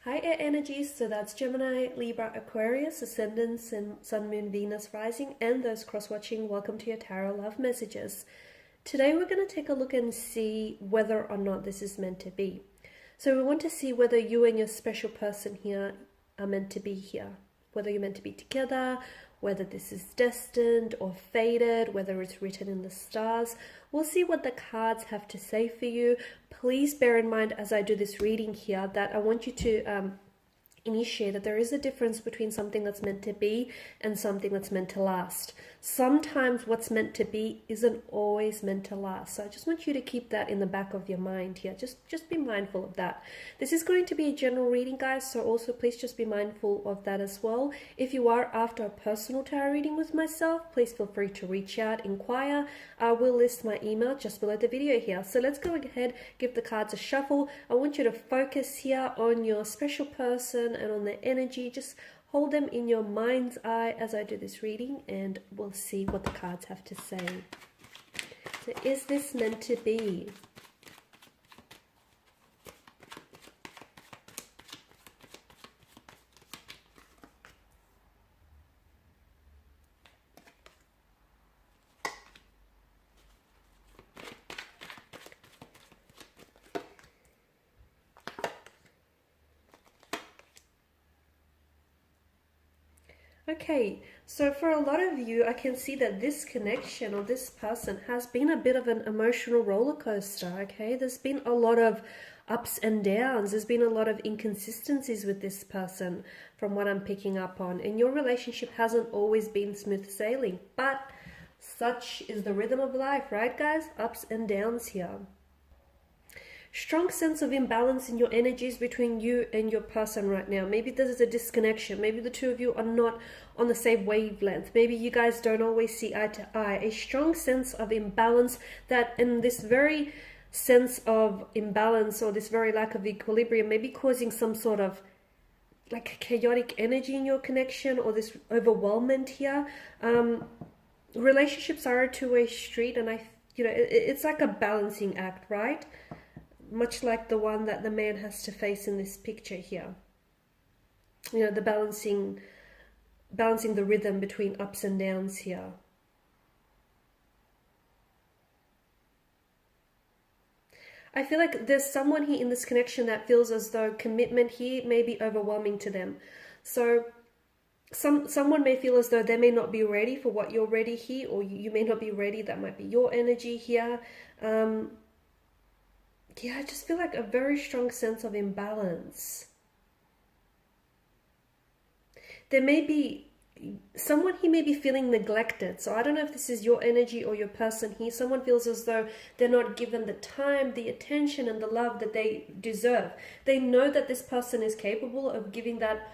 Hi air energies, so that's Gemini, Libra, Aquarius, Ascendants, and Sun, Moon, Venus, Rising, and those cross-watching. Welcome to your Tarot Love Messages. Today we're going to take a look and see whether or not this is meant to be. So we want to see whether you and your special person here are meant to be here. Whether you're meant to be together, whether this is destined or fated, whether it's written in the stars. We'll see what the cards have to say for you. Please bear in mind as I do this reading here that I want you to initiate that there is a difference between something that's meant to be and something that's meant to last. Sometimes what's meant to be isn't always meant to last. So I just want you to keep that in the back of your mind here. Just be mindful of that. This is going to be a general reading, guys, so also please just be mindful of that as well. If you are after a personal tarot reading with myself, please feel free to reach out, inquire. I will list my email just below the video here. So let's go ahead, give the cards a shuffle. I want you to focus here on your special person and on their energy. Just hold them in your mind's eye as I do this reading, and we'll see what the cards have to say. So is this meant to be? Okay, so for a lot of you, I can see that this connection or this person has been a bit of an emotional roller coaster, okay? There's been a lot of ups and downs. There's been a lot of inconsistencies with this person from what I'm picking up on. And your relationship hasn't always been smooth sailing, but such is the rhythm of life, right, guys? Ups and downs here. Strong sense of imbalance in your energies between you and your person right now. Maybe there's a disconnection. Maybe the two of you are not on the same wavelength. Maybe you guys don't always see eye to eye. A strong sense of imbalance that, in this very sense of imbalance or this very lack of equilibrium, may be causing some sort of like chaotic energy in your connection or this overwhelmment here. Relationships are a two-way street, and it's like a balancing act, right? Much like the one that the man has to face in this picture here. You know, the balancing the rhythm between ups and downs here. I feel like there's someone here in this connection that feels as though commitment here may be overwhelming to them. So someone may feel as though they may not be ready for what you're ready here, or you may not be ready. That might be your energy here. Yeah, I just feel like a very strong sense of imbalance. There may be someone here may be feeling neglected. So I don't know if this is your energy or your person here. Someone feels as though they're not given the time, the attention, and the love that they deserve. They know that this person is capable of giving that,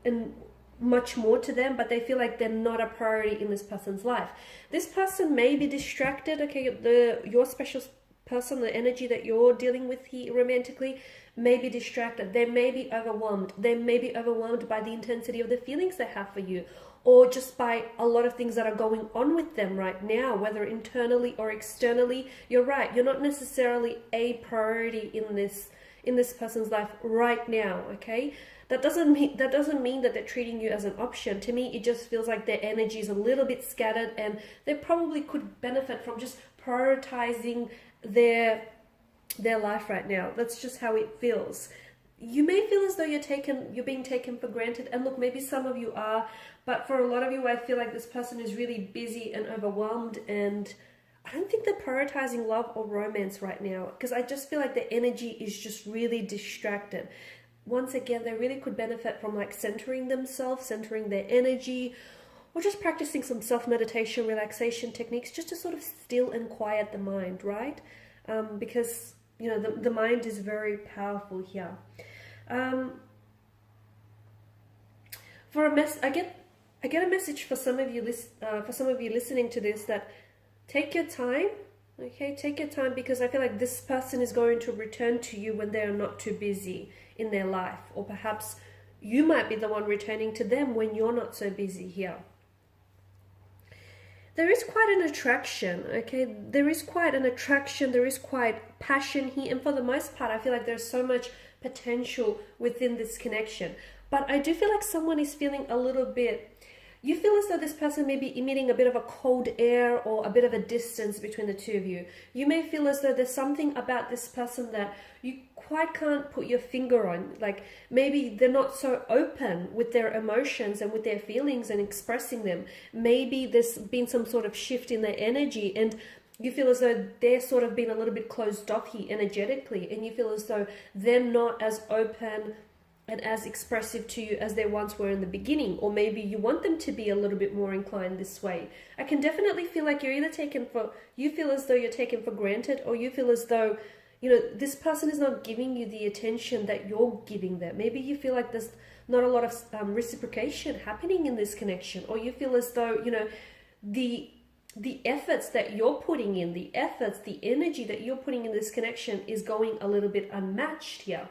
and much more to them, but they feel like they're not a priority in this person's life. This person may be distracted. Okay, your special person, the energy that you're dealing with here romantically, may be distracted. They may be overwhelmed. They may be overwhelmed by the intensity of the feelings they have for you, or just by a lot of things that are going on with them right now, whether internally or externally. You're right, you're not necessarily a priority in this person's life right now, okay? That doesn't mean that they're treating you as an option. To me, it just feels like their energy is a little bit scattered, and they probably could benefit from just prioritizing their life right now. That's just how it feels. You may feel as though you're being taken for granted, and look, maybe some of you are, but for a lot of you, I feel like this person is really busy and overwhelmed, and I don't think they're prioritizing love or romance right now, because I just feel like the energy is just really distracted. Once again, they really could benefit from like centering themselves, centering their energy, or just practicing some self-meditation, relaxation techniques, just to sort of still and quiet the mind, right? Because, the mind is very powerful here. I get a message for some of you listening to this, that take your time, okay? Take your time, because I feel like this person is going to return to you when they are not too busy in their life, or perhaps you might be the one returning to them when you're not so busy here. there is quite an attraction, okay? There is quite an attraction, there is quite passion here, and for the most part, I feel like there's so much potential within this connection. But I do feel like someone is feeling a little bit, you feel as though this person may be emitting a bit of a cold air or a bit of a distance between the two of you. You may feel as though there's something about this person that you quite can't put your finger on. Like maybe they're not so open with their emotions and with their feelings and expressing them. Maybe there's been some sort of shift in their energy, and you feel as though they're sort of being a little bit closed off here energetically, and you feel as though they're not as open and as expressive to you as they once were in the beginning. Or maybe you want them to be a little bit more inclined this way. I can definitely feel like you're either you feel as though you're taken for granted, or you feel as though, you know, this person is not giving you the attention that you're giving them. Maybe you feel like there's not a lot of reciprocation happening in this connection, or you feel as though, you know, the efforts that you're putting in, the energy that you're putting in this connection is going a little bit unmatched here.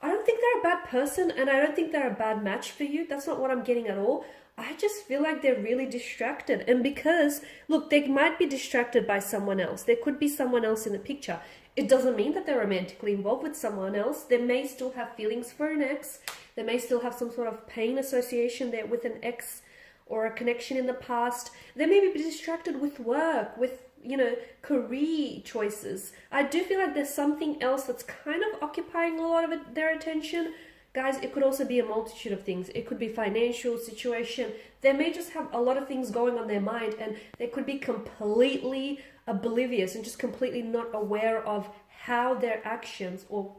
I don't think they're a bad person, and I don't think they're a bad match for you. That's not what I'm getting at all. I just feel like they're really distracted. And because, look, they might be distracted by someone else. There could be someone else in the picture. It doesn't mean that they're romantically involved with someone else. They may still have feelings for an ex. They may still have some sort of pain association there with an ex or a connection in the past. They may be distracted with work, with, you know, career choices. I do feel like there's something else that's kind of occupying a lot of their attention. Guys, it could also be a multitude of things. It could be financial situation. They may just have a lot of things going on their mind, and they could be completely oblivious and just completely not aware of how their actions or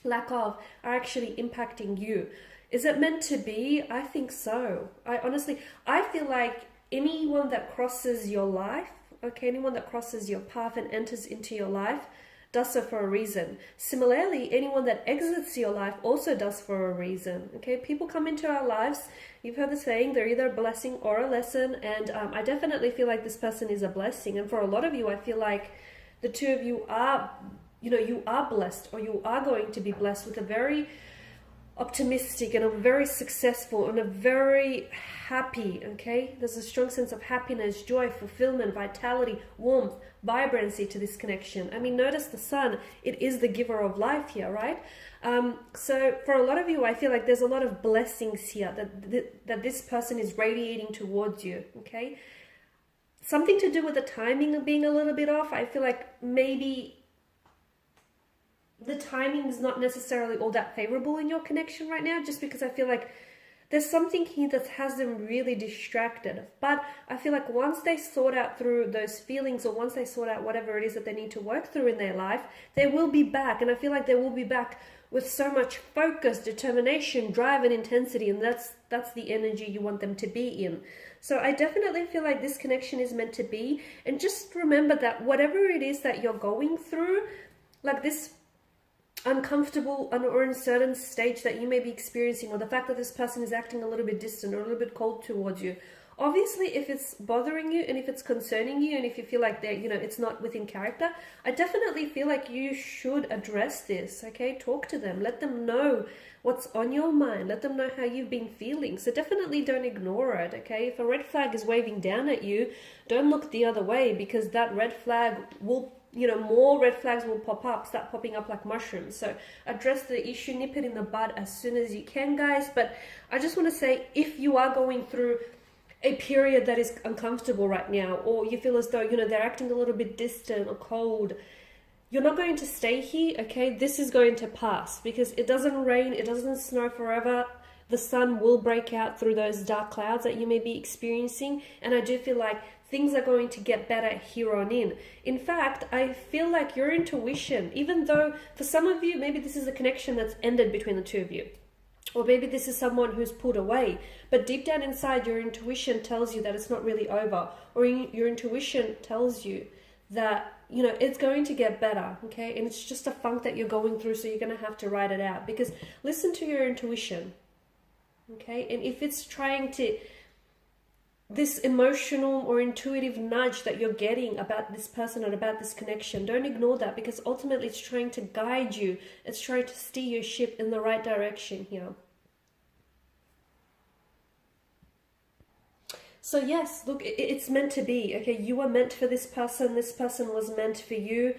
lack of are actually impacting you. Is it meant to be? I think so. I feel like anyone that crosses your life, okay, anyone that crosses your path and enters into your life does so for a reason. Similarly, anyone that exits your life also does for a reason. Okay, people come into our lives. You've heard the saying, they're either a blessing or a lesson. And I definitely feel like this person is a blessing. And for a lot of you, I feel like the two of you are, you know, you are blessed, or you are going to be blessed with a very optimistic and a very successful and a very happy, okay? There's a strong sense of happiness, joy, fulfillment, vitality, warmth, vibrancy to this connection. I mean, notice the sun. It is the giver of life here, right? So for a lot of you, I feel like there's a lot of blessings here that this person is radiating towards you, okay? Something to do with the timing of being a little bit off. I feel like maybe the timing is not necessarily all that favorable in your connection right now, just because I feel like there's something here that has them really distracted. But I feel like once they sort out through those feelings, or once they sort out whatever it is that they need to work through in their life, they will be back. And I feel like they will be back with so much focus, determination, drive, and intensity. And that's the energy you want them to be in. So I definitely feel like this connection is meant to be. And just remember that whatever it is that you're going through, like this uncomfortable or uncertain stage that you may be experiencing, or the fact that this person is acting a little bit distant or a little bit cold towards you, obviously if it's bothering you and if it's concerning you and if you feel like they're, you know, it's not within character, I definitely feel like you should address this. Okay, talk to them, let them know what's on your mind, let them know how you've been feeling. So definitely don't ignore it. Okay, if a red flag is waving down at you, don't look the other way, because that red flag will, you know, more red flags will start popping up like mushrooms. So address the issue, nip it in the bud as soon as you can, guys. But I just want to say, if you are going through a period that is uncomfortable right now, or you feel as though, you know, they're acting a little bit distant or cold, you're not going to stay here, okay? This is going to pass, because it doesn't rain, it doesn't snow forever. The sun will break out through those dark clouds that you may be experiencing. And I do feel like things are going to get better here on in. In fact, I feel like your intuition, even though for some of you, maybe this is a connection that's ended between the two of you, or maybe this is someone who's pulled away, but deep down inside, your intuition tells you that it's not really over, or your intuition tells you that, you know, it's going to get better, okay? And it's just a funk that you're going through, so you're going to have to ride it out. Because listen to your intuition, okay? And if it's trying to, this emotional or intuitive nudge that you're getting about this person and about this connection, don't ignore that, because ultimately it's trying to guide you. It's trying to steer your ship in the right direction here. So yes, look, it's meant to be, okay? You were meant for this person. This person was meant for you.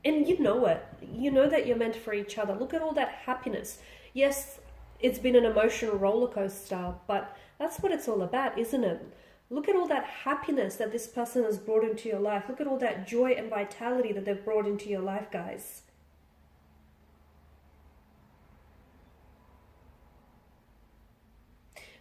And you know it. You know that you're meant for each other. Look at all that happiness. Yes, it's been an emotional roller coaster, but that's what it's all about, isn't it? Look at all that happiness that this person has brought into your life. Look at all that joy and vitality that they've brought into your life, guys.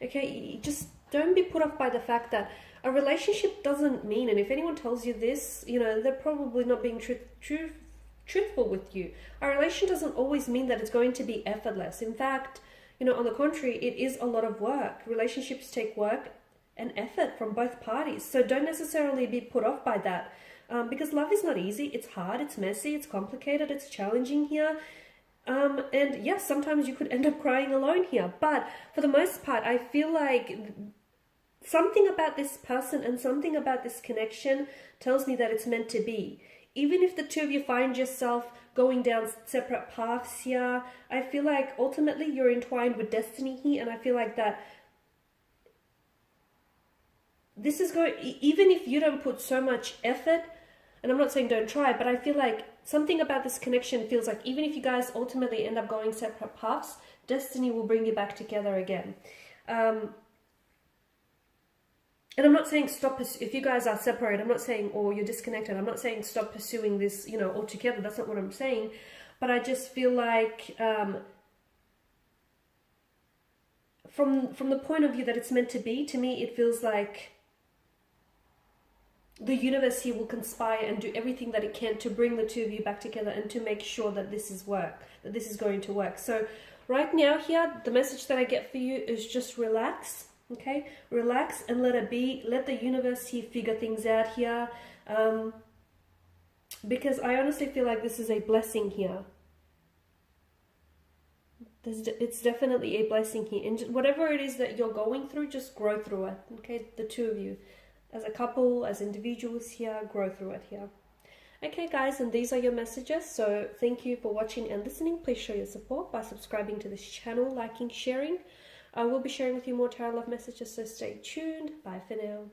Okay, just don't be put off by the fact that a relationship doesn't mean, and if anyone tells you this, you know, they're probably not being truthful with you. A relation doesn't always mean that it's going to be effortless. In fact, you know, on the contrary, it is a lot of work. Relationships take work and effort from both parties. So don't necessarily be put off by that. Because love is not easy. It's hard, it's messy, it's complicated, it's challenging here. And yes, sometimes you could end up crying alone here. But for the most part, I feel like something about this person and something about this connection tells me that it's meant to be. Even if the two of you find yourself going down separate paths here, I feel like ultimately you're entwined with destiny here, and I feel like that this is going, even if you don't put so much effort, and I'm not saying don't try, but I feel like something about this connection feels like even if you guys ultimately end up going separate paths, destiny will bring you back together again. And I'm not saying stop, if you guys are separated, I'm not saying, or you're disconnected, I'm not saying stop pursuing this, you know, altogether. That's not what I'm saying. But I just feel like from the point of view that it's meant to be, to me, it feels like the universe here will conspire and do everything that it can to bring the two of you back together and to make sure that this is going to work. So right now here, the message that I get for you is just relax. Okay, relax and let it be. Let the universe here figure things out here. Because I honestly feel like this is a blessing here. It's definitely a blessing here. And whatever it is that you're going through, just grow through it. Okay, the two of you. As a couple, as individuals here, grow through it here. Okay guys, and these are your messages. So thank you for watching and listening. Please show your support by subscribing to this channel, liking, sharing. I will be sharing with you more tarot love messages, so stay tuned. Bye for now.